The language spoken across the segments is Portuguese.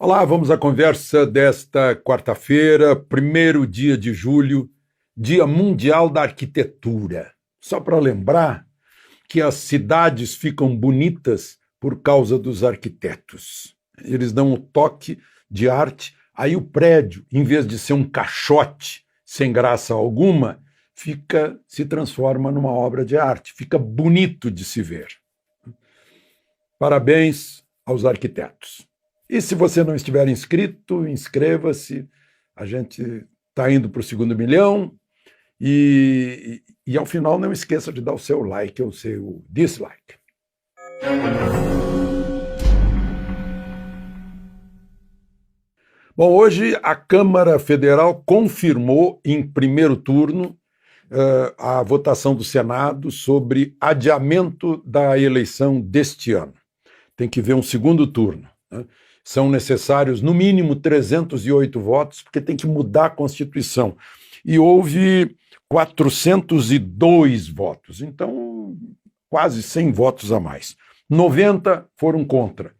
Olá, vamos à conversa desta quarta-feira, 1º dia de julho, Dia Mundial da Arquitetura. Só para lembrar que as cidades ficam bonitas por causa dos arquitetos. Eles dão um toque de arte, aí o prédio, em vez de ser um caixote sem graça alguma, se transforma numa obra de arte, fica bonito de se ver. Parabéns aos arquitetos. E se você não estiver inscrito, inscreva-se. A gente está indo para o 2º milhão. E ao final não esqueça de dar o seu like ou o seu dislike. Bom, hoje a Câmara Federal confirmou em primeiro turno a votação do Senado sobre adiamento da eleição deste ano. Tem que ver um segundo turno, né? São necessários, no mínimo, 308 votos, porque tem que mudar a Constituição. E houve 402 votos, então quase 100 votos a mais. 90 foram contra.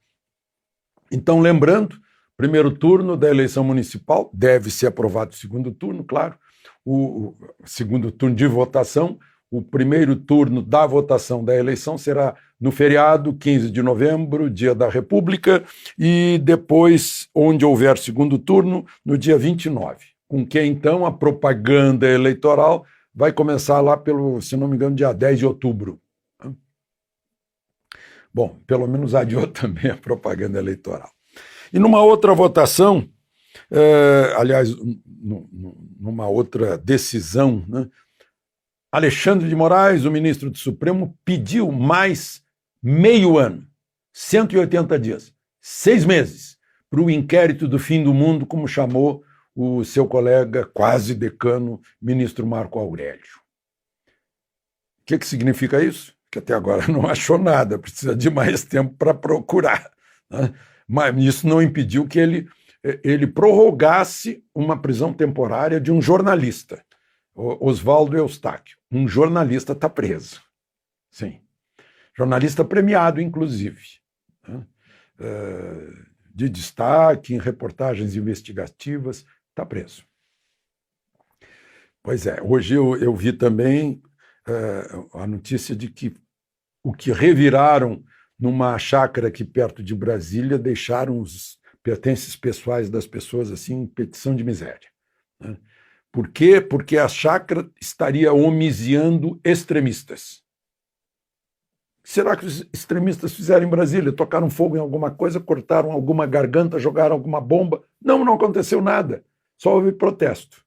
Então, lembrando, primeiro turno da eleição municipal, deve ser aprovado o segundo turno, claro, o segundo turno de votação. O primeiro turno da votação da eleição será no feriado, 15 de novembro, dia da República, e depois, onde houver segundo turno, no dia 29, com que, então, a propaganda eleitoral vai começar lá pelo, se não me engano, dia 10 de outubro. Bom, pelo menos adiou também a propaganda eleitoral. E numa outra votação, aliás, numa outra decisão, né, Alexandre de Moraes, o ministro do Supremo, pediu mais meio ano, 180 dias, 6 meses, para o inquérito do fim do mundo, como chamou o seu colega, quase decano, ministro Marco Aurélio. O que significa isso? Que até agora não achou nada, precisa de mais tempo para procurar, né? Mas isso não impediu que ele prorrogasse uma prisão temporária de um jornalista, Oswaldo Eustáquio. Um jornalista está preso. Sim. Jornalista premiado, inclusive, né? De destaque em reportagens investigativas, está preso. Pois é, hoje eu vi também a notícia de que o que reviraram numa chácara aqui perto de Brasília deixaram os pertences pessoais das pessoas assim em petição de miséria, né? Por quê? Porque a chácara estaria homiziando extremistas. Será que os extremistas fizeram em Brasília? Tocaram fogo em alguma coisa, cortaram alguma garganta, jogaram alguma bomba? Não aconteceu nada. Só houve protesto.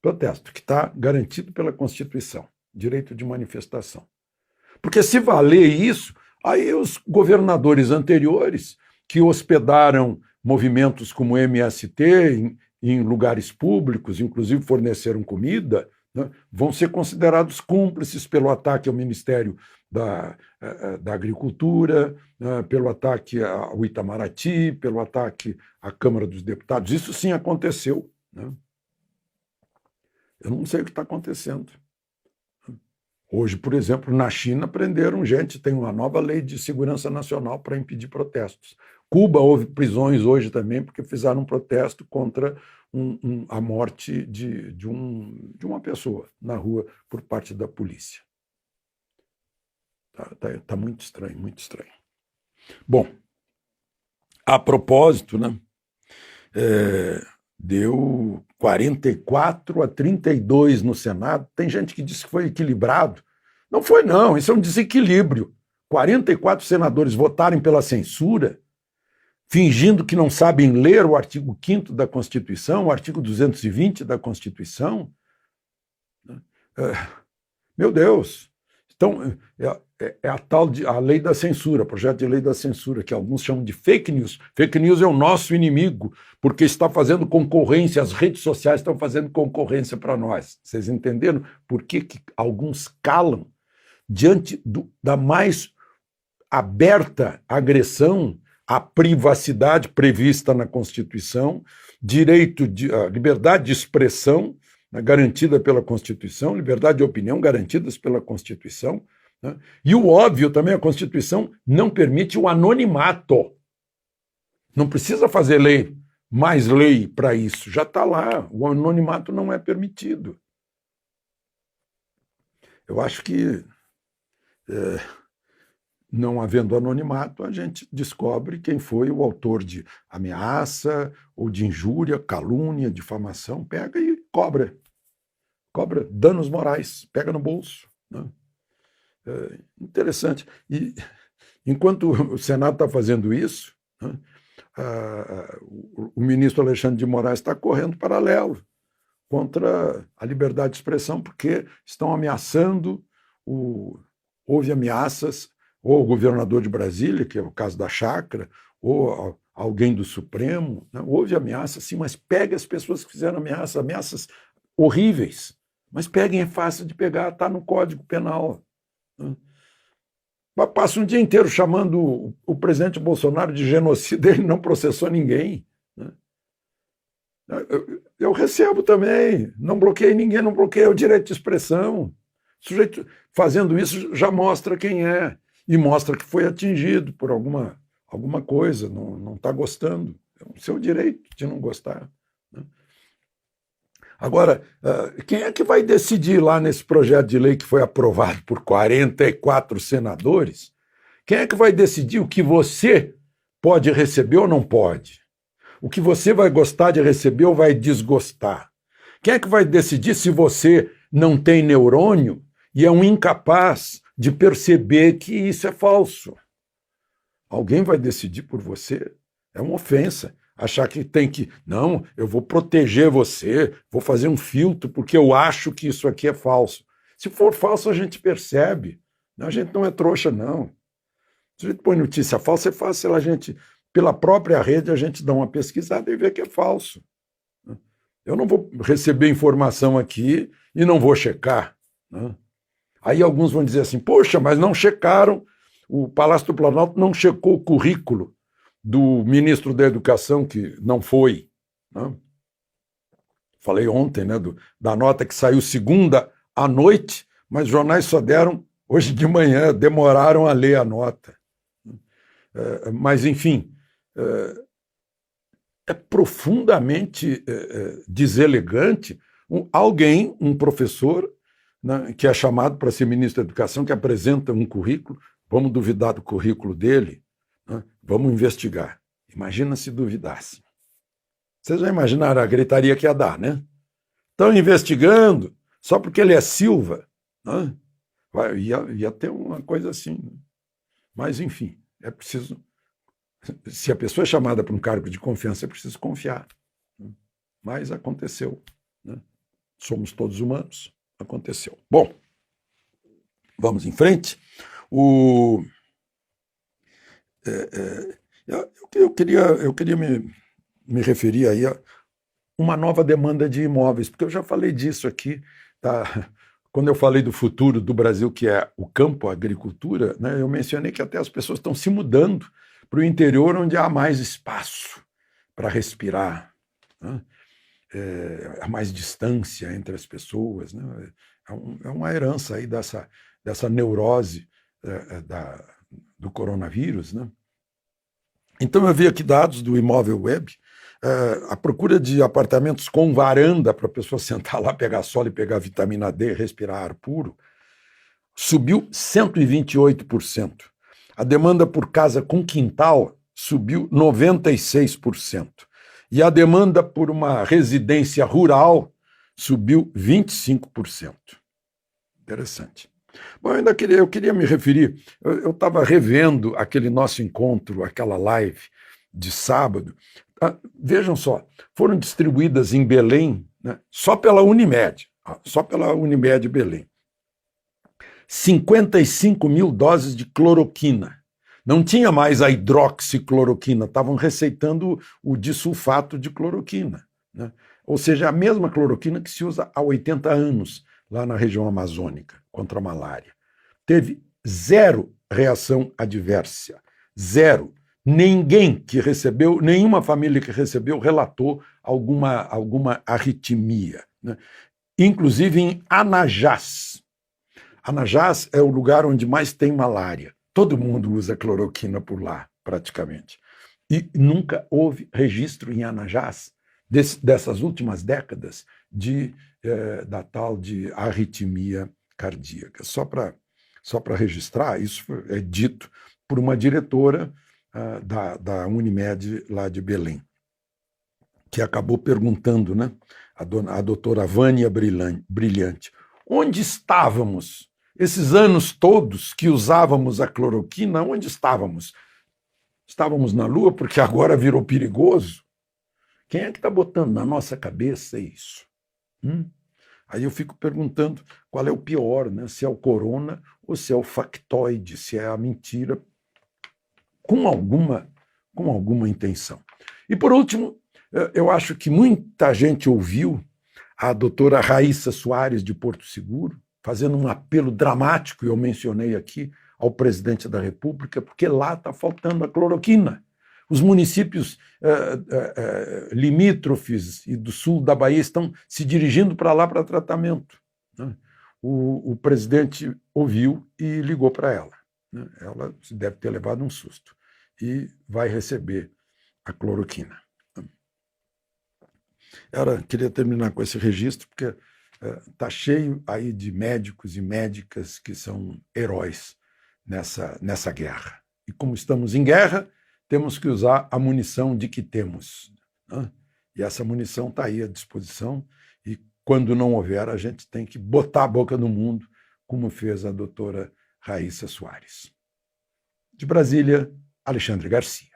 Protesto que está garantido pela Constituição, direito de manifestação. Porque se valer isso, aí os governadores anteriores que hospedaram movimentos como o MST em lugares públicos, inclusive forneceram comida, né, vão ser considerados cúmplices pelo ataque ao Ministério da Agricultura, pelo ataque ao Itamaraty, pelo ataque à Câmara dos Deputados. Isso sim aconteceu, né? Eu não sei o que está acontecendo. Hoje, por exemplo, na China prenderam gente, tem uma nova lei de segurança nacional para impedir protestos. Cuba houve prisões hoje também porque fizeram um protesto contra a morte de uma pessoa na rua por parte da polícia. Tá muito estranho, muito estranho. Bom, a propósito, né, deu 44-32 no Senado. Tem gente que disse que foi equilibrado. Não foi, não. Isso é um desequilíbrio. 44 senadores votarem pela censura, fingindo que não sabem ler o artigo 5º da Constituição, o artigo 220 da Constituição. Meu Deus! Então, é a lei da censura, projeto de lei da censura, que alguns chamam de fake news. Fake news é o nosso inimigo, porque está fazendo concorrência, as redes sociais estão fazendo concorrência para nós. Vocês entenderam por que alguns calam diante da mais aberta agressão à privacidade prevista na Constituição, a liberdade de expressão, né, garantida pela Constituição, liberdade de opinião garantidas pela Constituição, né? E o óbvio também, a Constituição não permite o anonimato. Não precisa fazer lei, mais lei para isso, já está lá, o anonimato não é permitido. Eu acho que, não havendo anonimato, a gente descobre quem foi o autor de ameaça, ou de injúria, calúnia, difamação, pega e cobra danos morais, pega no bolso, né? Interessante. E enquanto o Senado está fazendo isso, né, o ministro Alexandre de Moraes está correndo paralelo contra a liberdade de expressão, porque estão ameaçando, houve ameaças, ou o governador de Brasília, que é o caso da chácara, ou alguém do Supremo, né? Houve ameaça, sim, mas pegue as pessoas que fizeram ameaças horríveis, mas peguem, é fácil de pegar, está no Código Penal. Né? Passa um dia inteiro chamando o presidente Bolsonaro de genocida, ele não processou ninguém. Né? Eu recebo também, não bloqueei ninguém, não bloqueei o direito de expressão. O sujeito fazendo isso já mostra quem é, e mostra que foi atingido por alguma coisa, não está gostando. É o seu direito de não gostar. Né? Agora, quem é que vai decidir lá nesse projeto de lei que foi aprovado por 44 senadores? Quem é que vai decidir o que você pode receber ou não pode? O que você vai gostar de receber ou vai desgostar? Quem é que vai decidir se você não tem neurônio e é um incapaz de perceber que isso é falso? Alguém vai decidir por você? É uma ofensa. Achar que tem que... Não, eu vou proteger você, vou fazer um filtro porque eu acho que isso aqui é falso. Se for falso, a gente percebe. A gente não é trouxa, não. Se a gente põe notícia falsa, é fácil a gente... Pela própria rede, a gente dá uma pesquisada e vê que é falso. Eu não vou receber informação aqui e não vou checar. Né? Aí alguns vão dizer assim, poxa, mas não checaram, o Palácio do Planalto não checou o currículo do ministro da Educação, que não foi. Né? Falei ontem, né, da nota que saiu segunda à noite, mas os jornais só deram hoje de manhã, demoraram a ler a nota. Mas, enfim, é profundamente deselegante alguém, um professor, né, que é chamado para ser ministro da Educação, que apresenta um currículo, vamos duvidar do currículo dele, né, vamos investigar. Imagina se duvidasse. Vocês já imaginaram a gritaria que ia dar, né? Estão investigando, só porque ele é Silva, né? Ia ter uma coisa assim. Né? Mas, enfim, é preciso... Se a pessoa é chamada para um cargo de confiança, é preciso confiar. Né? Mas aconteceu. Né? Somos todos humanos. Aconteceu. Bom, vamos em frente. Eu queria me referir aí a uma nova demanda de imóveis, porque eu já falei disso aqui, tá? Quando eu falei do futuro do Brasil, que é o campo, a agricultura, né, eu mencionei que até as pessoas estão se mudando para o interior, onde há mais espaço para respirar, né? Há mais distância entre as pessoas, né? É uma herança aí dessa neurose do coronavírus, né? Então eu vi aqui dados do Imóvel Web, a procura de apartamentos com varanda para a pessoa sentar lá, pegar sol e pegar vitamina D, respirar ar puro, subiu 128%. A demanda por casa com quintal subiu 96%. E a demanda por uma residência rural subiu 25%. Interessante. Bom, eu queria me referir, eu estava revendo aquele nosso encontro, aquela live de sábado. Vejam só, foram distribuídas em Belém, né, só pela Unimed Belém, 55 mil doses de cloroquina. Não tinha mais a hidroxicloroquina, estavam receitando o disulfato de cloroquina. Né? Ou seja, a mesma cloroquina que se usa há 80 anos lá na região amazônica contra a malária. Teve zero reação adversa. Zero. Ninguém que recebeu, nenhuma família que recebeu relatou alguma arritmia. Né? Inclusive em Anajás. Anajás é o lugar onde mais tem malária. Todo mundo usa cloroquina por lá, praticamente. E nunca houve registro em Anajás, dessas últimas décadas, da tal de arritmia cardíaca. Só para registrar, isso é dito por uma diretora da Unimed lá de Belém, que acabou perguntando, né, a doutora Vânia Brilhante, onde estávamos? Esses anos todos que usávamos a cloroquina, onde estávamos? Estávamos na Lua porque agora virou perigoso? Quem é que está botando na nossa cabeça isso? Aí eu fico perguntando qual é o pior, né? Se é o corona ou se é o factoide, se é a mentira com alguma intenção. E, por último, eu acho que muita gente ouviu a doutora Raíssa Soares, de Porto Seguro, fazendo um apelo dramático, e eu mencionei aqui, ao presidente da República, porque lá está faltando a cloroquina. Os municípios limítrofes e do sul da Bahia estão se dirigindo para lá para tratamento. Né? O presidente ouviu e ligou para ela. Né? Ela deve ter levado um susto e vai receber a cloroquina. Queria terminar com esse registro, porque está cheio aí de médicos e médicas que são heróis nessa guerra. E como estamos em guerra, temos que usar a munição de que temos. Né? E essa munição está aí à disposição, e quando não houver, a gente tem que botar a boca no mundo, como fez a doutora Raíssa Soares. De Brasília, Alexandre Garcia.